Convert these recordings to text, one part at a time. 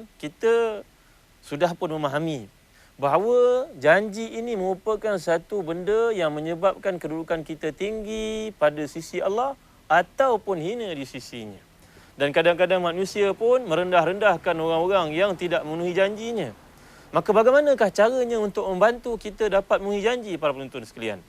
sekalian, kita sudah pun memahami bahawa janji ini merupakan satu benda yang menyebabkan kedudukan kita tinggi pada sisi Allah ataupun hina di sisinya. Dan kadang-kadang manusia pun merendah-rendahkan orang-orang yang tidak memenuhi janjinya. Maka bagaimanakah caranya untuk membantu kita dapat memenuhi janji, para penonton sekalian?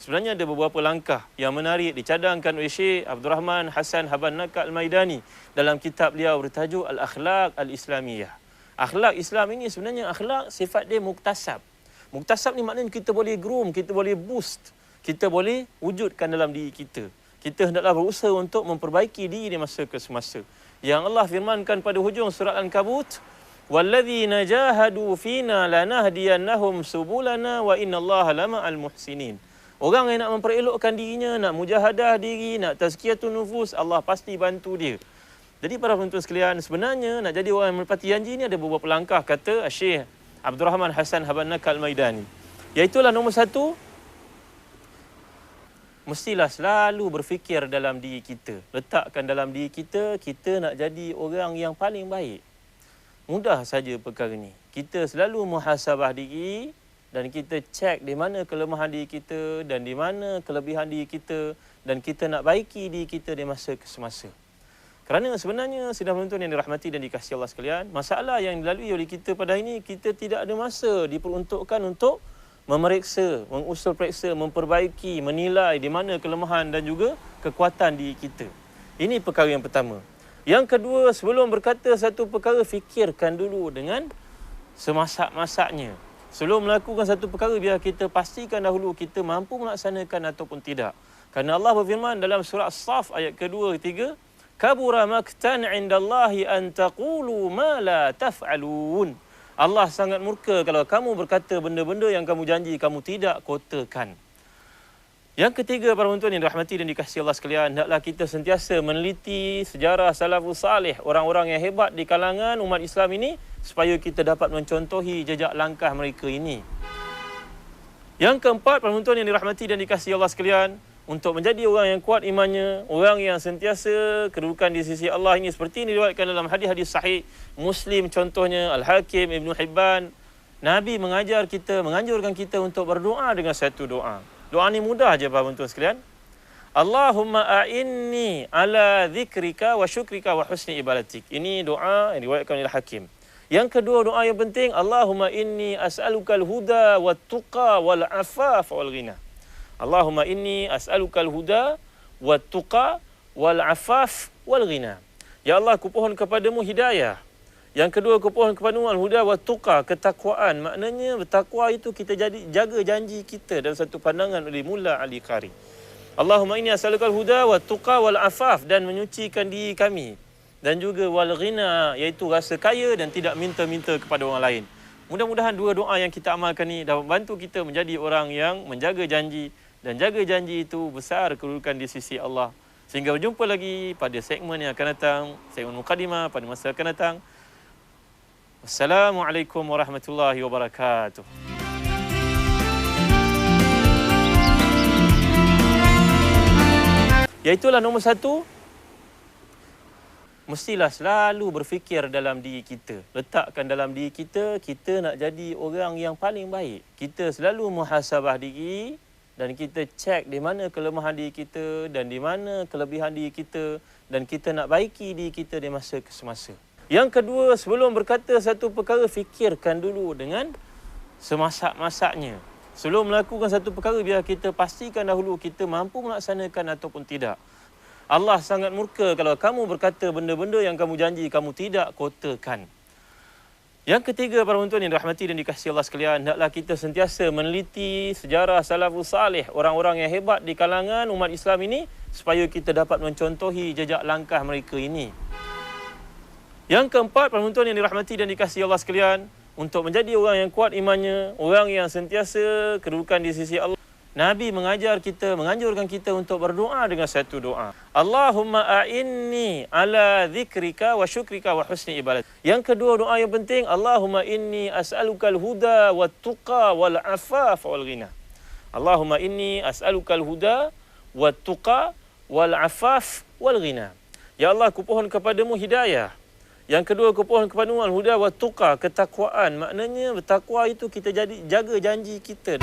Sebenarnya ada beberapa langkah yang menarik dicadangkan oleh Syekh Abdul Rahman Hassan Habban Naka Al-Maidani dalam kitab beliau bertajuk Al-Akhlaq Al-Islamiyah. Akhlak Islam ini sebenarnya akhlak sifat dia muktasab. Muktasab ni maknanya kita boleh groom, kita boleh boost, kita boleh wujudkan dalam diri kita. Kita hendaklah berusaha untuk memperbaiki diri di masa ke semasa. Yang Allah firmankan pada hujung surat Al-Ankabut, "Walladzina jahadu fina lanahdiyannahum subulana wa innallaha lama'al muhsinin." Orang yang nak memperelokkan dirinya, nak mujahadah diri, nak tazkiyatun nufus, Allah pasti bantu dia. Jadi para penonton sekalian, sebenarnya nak jadi orang yang menepati janji ni ada beberapa langkah, kata Syekh Abdul Rahman Hassan Habban Naka Al-Maidani. Iaitulah nombor satu, mestilah selalu berfikir dalam diri kita. Letakkan dalam diri kita, kita nak jadi orang yang paling baik. Mudah saja perkara ni. Kita selalu muhasabah diri dan kita cek di mana kelemahan diri kita dan di mana kelebihan diri kita, dan kita nak baiki diri kita di masa ke semasa. Kerana sebenarnya sidang penonton yang dirahmati dan dikasihi Allah sekalian, masalah yang dilalui oleh kita pada hari ini, kita tidak ada masa diperuntukkan untuk memeriksa, mengusul periksa, memperbaiki, menilai di mana kelemahan dan juga kekuatan diri kita. Ini perkara yang pertama. Yang kedua, sebelum berkata satu perkara, fikirkan dulu dengan semasak-masaknya. Sebelum melakukan satu perkara, biar kita pastikan dahulu kita mampu melaksanakan ataupun tidak. Kerana Allah berfirman dalam surah As-Saff ayat kedua, ketiga, "Kabura maktan 'indallahi an taqulu ma la taf'alun." Allah sangat murka kalau kamu berkata benda-benda yang kamu janji kamu tidak kotakan. Yang ketiga, para penonton yang dirahmati dan dikasihi Allah sekalian, hendaklah kita sentiasa meneliti sejarah salafus salih, orang-orang yang hebat di kalangan umat Islam ini, supaya kita dapat mencontohi jejak langkah mereka ini. Yang keempat, para penonton yang dirahmati dan dikasihi Allah sekalian, untuk menjadi orang yang kuat imannya, orang yang sentiasa kedudukan di sisi Allah ini, seperti ini diriwayatkan dalam hadis-hadis sahih Muslim, contohnya Al-Hakim, Ibn Hibban, Nabi menganjurkan kita untuk berdoa dengan satu doa. Doa ni mudah aja, para penonton sekalian. Allahumma a'inni ala dzikrika wa syukrika wa husni ibadatik. Ini doa yang diriwayatkan oleh Hakim. Yang kedua, doa yang penting, Allahumma inni as'alukal huda wat tuqa wal afaf wal ghina. Allahumma inni as'alukal huda wat tuqa wal afaf wal ghina. Ya Allah, kupohon kepadamu hidayah. Yang kedua, kupohon kepadamu al-huda wat tuqa, ketakwaan. Maknanya bertakwa itu kita jaga janji kita dalam satu pandangan oleh Mulla Ali Qari. Allahumma inni as'alukal huda wat tuqa wal afaf, dan menyucikan diri kami, dan juga wal ghina, iaitu rasa kaya dan tidak minta-minta kepada orang lain. Mudah-mudahan dua doa yang kita amalkan ni dapat membantu kita menjadi orang yang menjaga janji, dan jaga janji itu besar kedudukan di sisi Allah. Sehingga berjumpa lagi pada segmen yang akan datang, segmen mukadimah pada masa akan datang. Wassalamualaikum warahmatullahi wabarakatuh. Iaitulah nombor satu, mestilah selalu berfikir dalam diri kita. Letakkan dalam diri kita, kita nak jadi orang yang paling baik. Kita selalu muhasabah diri dan kita cek di mana kelemahan diri kita dan di mana kelebihan diri kita, dan kita nak baiki diri kita di masa ke semasa. Yang kedua, sebelum berkata satu perkara, fikirkan dulu dengan semasak-masaknya. Sebelum melakukan satu perkara, biar kita pastikan dahulu kita mampu melaksanakan ataupun tidak. Allah sangat murka kalau kamu berkata benda-benda yang kamu janji kamu tidak kotakan. Yang ketiga, para penonton yang dirahmati dan dikasihi Allah sekalian, hendaklah kita sentiasa meneliti sejarah salafus salih, orang-orang yang hebat di kalangan umat Islam ini, supaya kita dapat mencontohi jejak langkah mereka ini. Yang keempat, para penonton yang dirahmati dan dikasihi Allah sekalian, untuk menjadi orang yang kuat imannya, orang yang sentiasa kedudukan di sisi Allah, Nabi menganjurkan kita untuk berdoa dengan satu doa. Allahumma a'inni ala dzikrika wa syukrika wa husni ibadat. Yang kedua, doa yang penting, Allahumma inni as'alukal huda wat tuqa wal afaf wal ghina. Allahumma inni as'alukal huda wat tuqa wal afaf wal ghina. Ya Allah, kupohon kepadamu hidayah. Yang kedua, pohon kepanduan huda wa tuqa, ketakwaan. Maknanya bertakwa itu kita jaga janji kita.